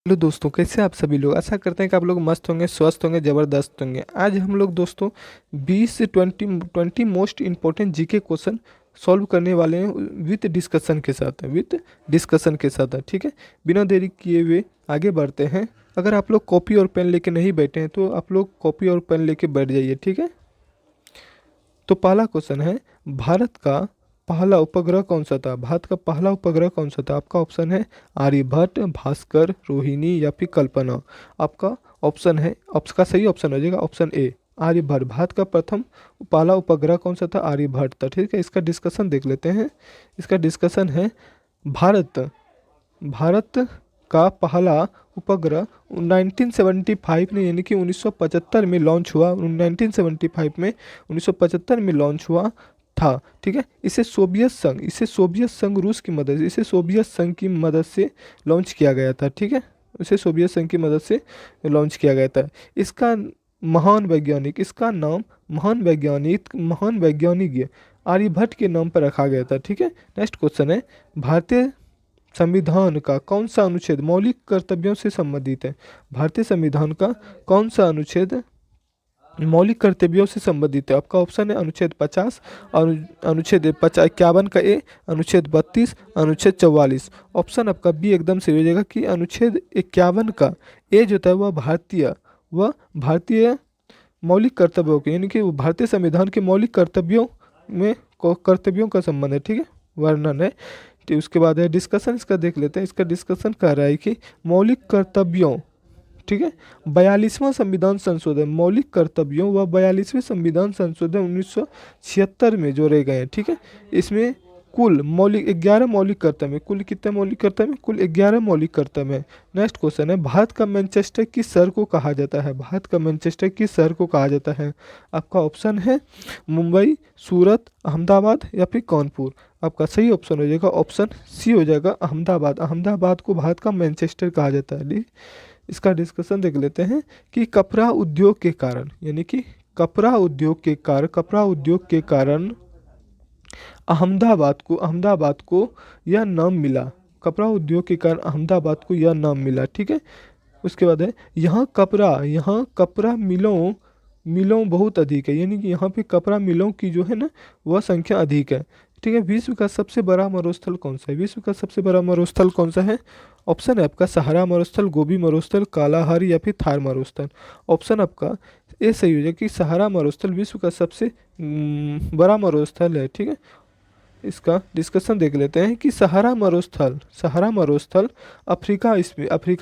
Hello दोस्तों, कैसे आप सभी लोग। आशा करते हैं कि आप लोग मस्त होंगे, स्वस्थ होंगे, ज़बरदस्त होंगे। आज हम लोग दोस्तों 20 से 20 most important GK question solve करने वाले हैं विद डिस्कशन के साथ है। ठीक है, बिना देरी किए हुए आगे बढ़ते हैं। अगर आप लोग कॉपी और पेन लेके नहीं बैठे हैं तो आप लोग कॉपी और पेन लेके बैठ जाइए। ठीक है, तो पहला क्वेश्चन है, भारत का पहला उपग्रह कौन सा था। भारत का पहला उपग्रह कौन सा था। आपका ऑप्शन है आर्यभट्ट, भास्कर, रोहिणी या फिर कल्पना। आपका ऑप्शन है, का सही ऑप्शन हो जाएगा ऑप्शन ए आर्यभट्ट। भारत का प्रथम पहला उपग्रह कौन सा था, आर्यभट्ट था। ठीक है, इसका डिस्कशन देख लेते हैं। इसका डिस्कशन है, भारत भारत का पहला उपग्रह 1975 में यानी कि 1975 में लॉन्च हुआ। 1975 में 1975 में लॉन्च हुआ था। ठीक है, इसे सोवियत संघ रूस की मदद से इसे सोवियत संघ की मदद से लॉन्च किया गया था। ठीक है, इसे सोवियत संघ की मदद से लॉन्च किया गया था। इसका इसका नाम महान वैज्ञानिक आर्यभट्ट के नाम पर रखा गया था। ठीक है, नेक्स्ट क्वेश्चन है, भारतीय संविधान का कौन सा अनुच्छेद मौलिक कर्तव्यों से संबंधित है। भारतीय संविधान का कौन सा अनुच्छेद मौलिक कर्तव्यों से संबंधित है। आपका ऑप्शन है अनुच्छेद 50, अनुच्छेद 51 का ए, अनुच्छेद 32, अनुच्छेद 44। ऑप्शन आपका बी एकदम से हो जाएगा कि अनुच्छेद 51 का ए जो था वह भारतीय मौलिक कर्तव्यों के यानी कि वो भारतीय संविधान के मौलिक कर्तव्यों का संबंध है। ठीक है, वर्णन है। तो उसके बाद है डिस्कशन, इसका देख लेते हैं। इसका डिस्कशन कर रहा है कि मौलिक कर्तव्यों, ठीक है, 42वां संविधान संशोधन, मौलिक कर्तव्यों व 42वें संविधान संशोधन 1976 में जोड़े गए हैं। ठीक है, इसमें कुल मौलिक 11 मौलिक कर्तव्य, कुल कितने मौलिक कर्तव्य, कुल 11 मौलिक कर्तव्य है। नेक्स्ट क्वेश्चन है, भारत का मैनचेस्टर किस शहर को कहा जाता है। भारत का मैनचेस्टर किस शहर को कहा जाता है। आपका ऑप्शन है मुंबई, सूरत, अहमदाबाद या फिर कानपुर। आपका सही ऑप्शन हो जाएगा ऑप्शन सी हो जाएगा अहमदाबाद। अहमदाबाद को भारत का मैनचेस्टर कहा जाता है। इसका डिस्कशन देख लेते हैं कि कपड़ा उद्योग के कारण यानी कि कपड़ा उद्योग के कारण अहमदाबाद को यह नाम मिला। कपड़ा उद्योग के कारण अहमदाबाद को यह नाम मिला। ठीक है, उसके बाद है, यहाँ कपड़ा मिलों बहुत अधिक है यानी कि यहाँ पे कपड़ा मिलों की जो है ना वह संख्या अधिक है। ठीक है, विश्व का सबसे बड़ा मरुस्थल कौन सा है। विश्व का सबसे बड़ा मरुस्थल कौन सा है। ऑप्शन है आपका सहारा मरुस्थल, गोबी मरुस्थल, कालाहारी या फिर थार मरुस्थल। ऑप्शन आपका ए सही हो जाएगा कि सहारा मरुस्थल विश्व का सबसे बड़ा मरुस्थल है। ठीक है, इसका डिस्कशन देख लेते हैं कि सहारा मरुस्थल अफ्रीका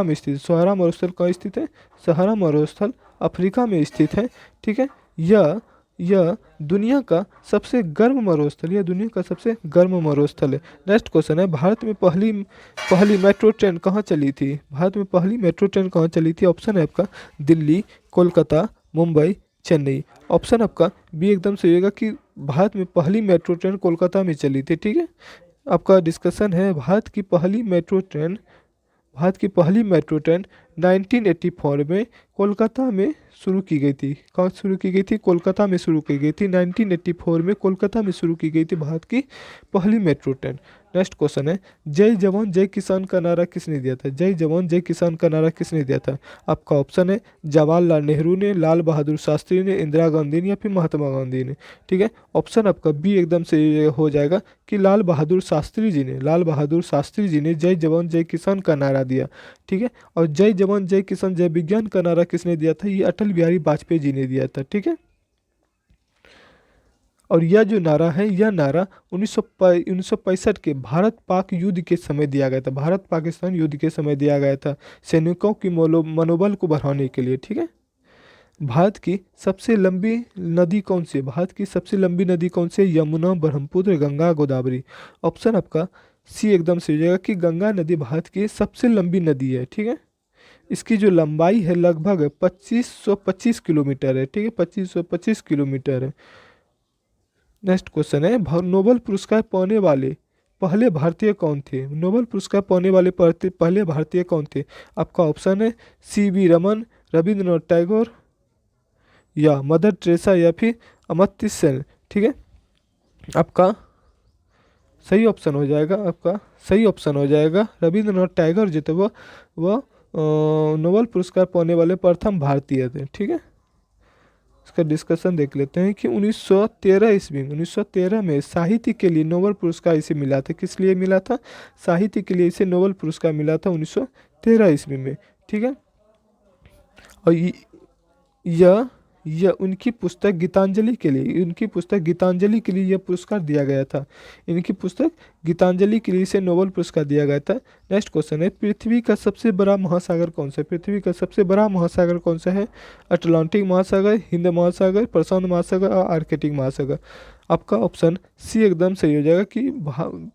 में स्थित है। सहारा मरुस्थल कहाँ स्थित है, सहारा मरुस्थल अफ्रीका में स्थित है। ठीक है, यह यह दुनिया का सबसे गर्म मरुस्थल है। नेक्स्ट क्वेश्चन है, भारत में पहली पहली मेट्रो ट्रेन कहाँ चली थी। भारत में पहली मेट्रो ट्रेन कहाँ चली थी। ऑप्शन है आपका दिल्ली, कोलकाता, मुंबई, चेन्नई। ऑप्शन आपका बी एकदम सही होगा कि भारत में पहली मेट्रो ट्रेन कोलकाता में चली थी। ठीक है, आपका डिस्कशन है, भारत की पहली मेट्रो ट्रेन 1984 में कोलकाता में शुरू की गई थी। कहाँ शुरू की गई थी, कोलकाता में शुरू की गई थी। 1984 में कोलकाता में शुरू की गई थी भारत की पहली मेट्रो ट्रेन। नेक्स्ट क्वेश्चन है, जय जवान जय किसान का नारा किसने दिया था। जय जवान जय किसान का नारा किसने दिया था। आपका ऑप्शन है जवाहरलाल नेहरू ने, लाल बहादुर शास्त्री ने, इंदिरा गांधी ने या फिर महात्मा गांधी ने। ठीक है, ऑप्शन आपका बी एकदम से हो जाएगा कि लाल बहादुर शास्त्री जी ने जय जवान जय किसान का नारा दिया। ठीक है, और जय जवान जय किसान जय विज्ञान का नारा किसने दिया था, ये अटल बिहारी वाजपेयी जी ने दिया था। ठीक है, और यह जो नारा है, यह नारा 1965 के भारत पाक युद्ध के समय दिया गया था। भारत पाकिस्तान युद्ध के समय दिया गया था, सैनिकों की मनोबल को बढ़ाने के लिए। ठीक है, भारत की सबसे लंबी नदी कौन सी है। भारत की सबसे लंबी नदी कौन सी है, यमुना, ब्रह्मपुत्र, गंगा, गोदावरी। ऑप्शन आपका सी एकदम से हो जाएगा कि गंगा नदी भारत की सबसे लंबी नदी है। ठीक है, इसकी जो लंबाई है लगभग 2525 किलोमीटर है। ठीक है, 2525 किलोमीटर है। नेक्स्ट क्वेश्चन है, नोबेल पुरस्कार पाने वाले पहले भारतीय कौन थे। नोबेल पुरस्कार पाने वाले पहले भारतीय कौन थे। आपका ऑप्शन है सी वी रमन, रविंद्रनाथ टैगोर या मदर टेरेसा या फिर अमर्त्य सेन। ठीक है, आपका सही ऑप्शन हो जाएगा रविंद्रनाथ टैगोर जो थे वह नोबेल पुरस्कार पाने वाले प्रथम भारतीय थे। ठीक है, इसका डिस्कशन देख लेते हैं कि 1913 ईस्वी में 1913 में साहित्य के लिए नोबेल पुरस्कार इसे मिला था। किस लिए मिला था? साहित्य के लिए इसे नोबेल पुरस्कार मिला था 1913 ईस्वी में। ठीक है, और यह उनकी पुस्तक गीतांजलि के लिए, यह पुरस्कार दिया गया था। इनकी पुस्तक गीतांजलि के लिए इसे नोबेल पुरस्कार दिया गया था। नेक्स्ट क्वेश्चन है, पृथ्वी का सबसे बड़ा महासागर कौन सा है? पृथ्वी का सबसे बड़ा महासागर कौन सा है? अटलांटिक महासागर, हिंद महासागर, प्रशांत महासागर और आर्कटिक महासागर। आपका ऑप्शन सी एकदम सही हो जाएगा कि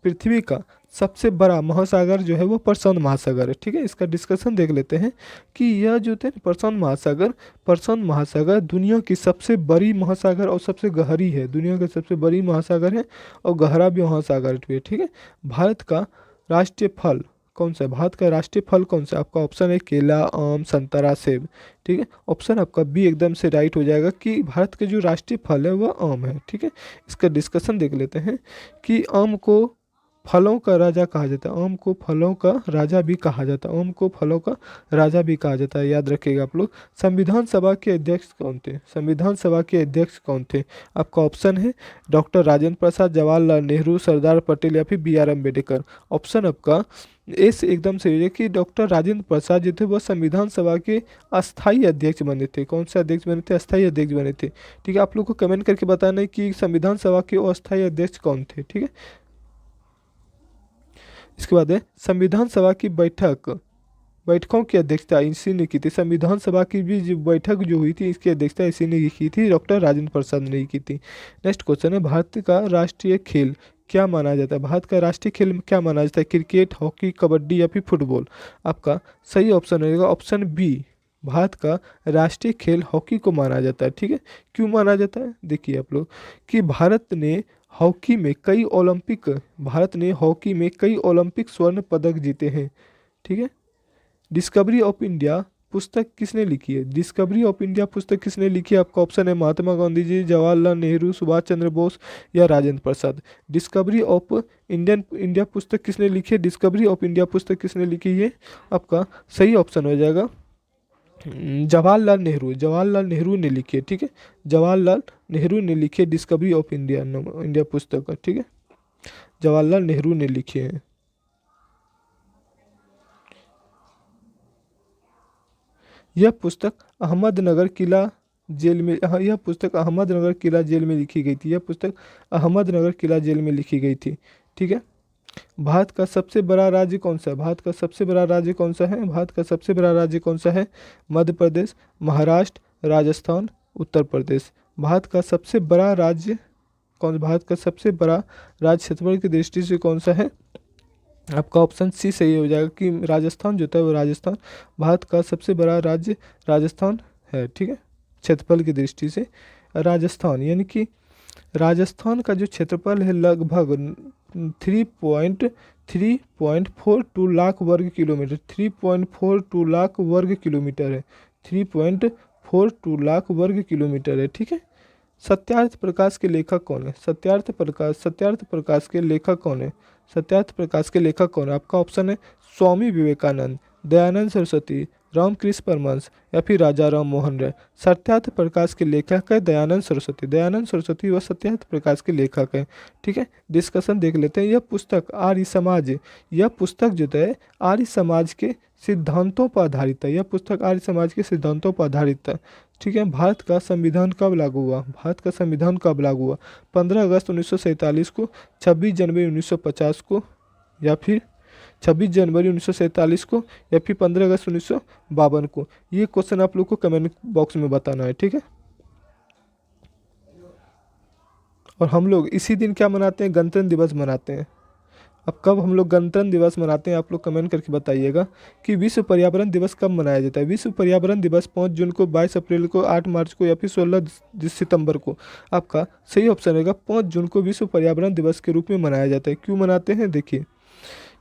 पृथ्वी का सबसे बड़ा महासागर जो है वो प्रशांत महासागर है। ठीक है, इसका डिस्कशन देख लेते हैं कि यह जो थे प्रशांत महासागर दुनिया की सबसे बड़ी महासागर और सबसे गहरी है। दुनिया का सबसे बड़ी महासागर है और गहरा भी महासागर भी है। ठीक है, भारत का राष्ट्रीय फल कौन सा है? भारत का राष्ट्रीय फल कौन सा? आपका ऑप्शन है केला, आम, संतरा, सेब। ठीक है, ऑप्शन आपका बी एकदम से राइट हो जाएगा कि भारत का जो राष्ट्रीय फल है वह आम है। ठीक है, इसका डिस्कशन देख लेते हैं कि आम को फलों का राजा कहा जाता है। आम को फलों का राजा भी कहा जाता है। आम को फलों का राजा भी कहा जाता है, याद रखिएगा आप लोग। संविधान सभा के अध्यक्ष कौन थे? संविधान सभा के अध्यक्ष कौन थे? आपका ऑप्शन है डॉक्टर राजेंद्र प्रसाद, जवाहरलाल नेहरू, सरदार पटेल या फिर बी आर अम्बेडकर। ऑप्शन आपका एस एकदम सही है कि डॉक्टर राजेंद्र प्रसाद जो थे वह संविधान सभा के अस्थायी अध्यक्ष बने थे। कौन से अध्यक्ष बने थे? अस्थायी अध्यक्ष बने थे। ठीक है, आप लोग को कमेंट करके बताना है कि संविधान सभा के अस्थायी अध्यक्ष कौन थे। ठीक है, इसके बाद है संविधान सभा की बैठकों की अध्यक्षता इसी ने की थी। संविधान सभा की भी जो बैठक जो हुई थी इसकी अध्यक्षता इसी ने की थी, डॉक्टर राजेंद्र प्रसाद ने की थी। नेक्स्ट क्वेश्चन है, भारत का राष्ट्रीय खेल क्या माना जाता है? भारत का राष्ट्रीय खेल क्या माना जाता है? क्रिकेट, हॉकी, कबड्डी या फिर फुटबॉल। आपका सही ऑप्शन रहेगा ऑप्शन बी, भारत का राष्ट्रीय खेल हॉकी को माना जाता है। ठीक है, क्यों माना जाता है? देखिए आप लोग कि भारत ने हॉकी में कई ओलंपिक स्वर्ण पदक जीते हैं। ठीक है, डिस्कवरी ऑफ इंडिया पुस्तक किसने लिखी है? डिस्कवरी ऑफ इंडिया पुस्तक किसने लिखी है? आपका ऑप्शन है महात्मा गांधी जी, जवाहरलाल नेहरू, सुभाष चंद्र बोस या Rajendra Prasad. Discovery of India पुस्तक किसने लिखी है? डिस्कवरी ऑफ इंडिया पुस्तक किसने लिखी है? आपका सही ऑप्शन हो जाएगा जवाहरलाल नेहरू ने लिखी है। ठीक है, जवाहरलाल नेहरू ने लिखी है डिस्कवरी ऑफ इंडिया पुस्तक। ठीक है, जवाहरलाल नेहरू ने लिखी है। यह पुस्तक अहमदनगर किला जेल में लिखी गई थी। यह पुस्तक अहमदनगर किला जेल में लिखी गई थी। ठीक है, भारत का सबसे बड़ा राज्य कौन सा है? भारत का सबसे बड़ा राज्य कौन सा है? मध्य प्रदेश, महाराष्ट्र, राजस्थान, उत्तर प्रदेश। भारत का सबसे बड़ा राज्य क्षेत्रफल की दृष्टि से कौन सा है? आपका ऑप्शन सी सही हो जाएगा कि राजस्थान जो है वो राजस्थान, भारत का सबसे बड़ा राज्य राजस्थान है। ठीक है, क्षेत्रफल की दृष्टि से राजस्थान, यानी कि राजस्थान का जो क्षेत्रफल है लगभग 3.42 लाख वर्ग किलोमीटर 3.42 लाख वर्ग किलोमीटर है। 3.42 लाख वर्ग किलोमीटर है। ठीक है, सत्यार्थ प्रकाश के लेखक कौन है? सत्यार्थ प्रकाश के लेखक कौन है? आपका ऑप्शन है स्वामी विवेकानंद, दयानंद सरस्वती, रामकृष्ण परमहंस या फिर राजा राम मोहन राय। सत्यार्थ प्रकाश के लेखक है दयानंद सरस्वती व सत्यार्थ प्रकाश के लेखक हैं। ठीक है, डिस्कशन देख लेते हैं। यह पुस्तक जो है आर्य समाज के सिद्धांतों पर आधारित है। ठीक है, भारत का संविधान कब लागू हुआ? 15 अगस्त 1947 को, 26 जनवरी 1950 को या फिर 26 जनवरी 1947 को या फिर 15 अगस्त 1952 को। ये क्वेश्चन आप लोग को कमेंट बॉक्स में बताना है। ठीक है, और हम लोग इसी दिन क्या मनाते हैं? गणतंत्र दिवस मनाते हैं। अब कब हम लोग गणतंत्र दिवस मनाते हैं आप लोग कमेंट करके बताइएगा कि विश्व पर्यावरण दिवस कब मनाया जाता है। विश्व पर्यावरण दिवस 5 जून को, 22 अप्रैल को, 8 मार्च को या फिर 16 सितंबर को। आपका सही ऑप्शन रहेगा 5 जून को विश्व पर्यावरण दिवस के रूप में मनाया जाता है। क्यों मनाते हैं? देखिए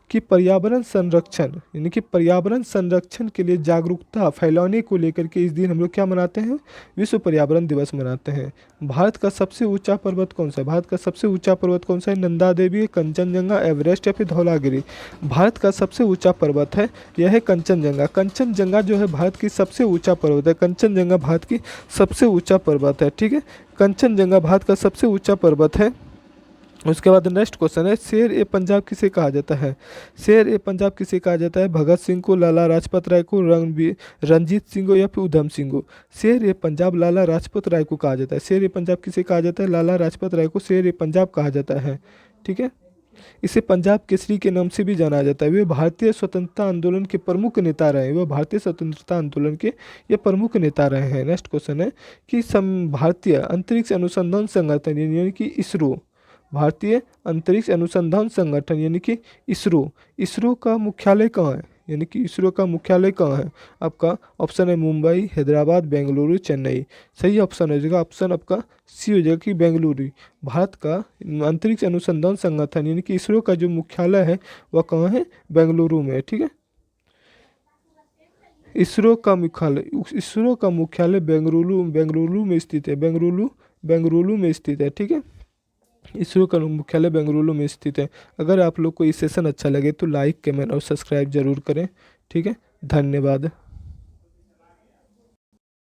कि पर्यावरण संरक्षण यानी कि पर्यावरण संरक्षण के लिए जागरूकता फैलाने को लेकर के इस दिन हम लोग क्या मनाते हैं, विश्व पर्यावरण दिवस मनाते हैं। भारत का सबसे ऊंचा पर्वत कौन सा है? भारत का सबसे ऊंचा पर्वत कौन सा है? नंदा देवी, कंचनजंगा, एवरेस्ट या फिर धौलागिरी? भारत का सबसे ऊंचा पर्वत है यह है कंचनजंगा। कंचनजंगा जो है भारत की सबसे ऊंचा पर्वत है। कंचनजंगा भारत की सबसे ऊंचा पर्वत है, ठीक है। कंचनजंगा भारत का सबसे ऊंचा पर्वत है। उसके बाद नेक्स्ट क्वेश्चन है, शेर ए पंजाब किसे कहा जाता है? शेर ए पंजाब किसे कहा जाता है? भगत सिंह को, लाला लाजपत राय को, रंजीत सिंह को या फिर उधम सिंह को? शेर ए पंजाब लाला लाजपत राय को कहा जाता है। शेर ए पंजाब किसे कहा जाता है? लाला लाजपत राय को शेर ए पंजाब कहा जाता है, ठीक है। इसे पंजाब केसरी के नाम से भी जाना जाता है। वे भारतीय स्वतंत्रता आंदोलन के प्रमुख नेता रहे। वह भारतीय स्वतंत्रता आंदोलन के ये प्रमुख नेता रहे हैं। नेक्स्ट क्वेश्चन है कि भारतीय अंतरिक्ष अनुसंधान संगठन यानी कि इसरो, भारतीय अंतरिक्ष अनुसंधान संगठन यानी कि इसरो, इसरो का मुख्यालय कहाँ है? यानी कि इसरो का मुख्यालय कहाँ है? आपका ऑप्शन है मुंबई, हैदराबाद, बेंगलुरु, चेन्नई। सही ऑप्शन हो जाएगा, ऑप्शन आपका सी हो जाएगा कि बेंगलुरु। भारत का अंतरिक्ष अनुसंधान संगठन यानी कि इसरो का जो मुख्यालय है वह कहाँ है? बेंगलुरु में, ठीक है। इसरो का मुख्यालय बेंगलुरु में स्थित है। बेंगलुरु में स्थित है, ठीक है। इसरो का मुख्यालय बेंगलुरु में स्थित है। अगर आप लोग को ये सेशन अच्छा लगे तो लाइक, कमेंट और सब्सक्राइब जरूर करें, ठीक है। धन्यवाद।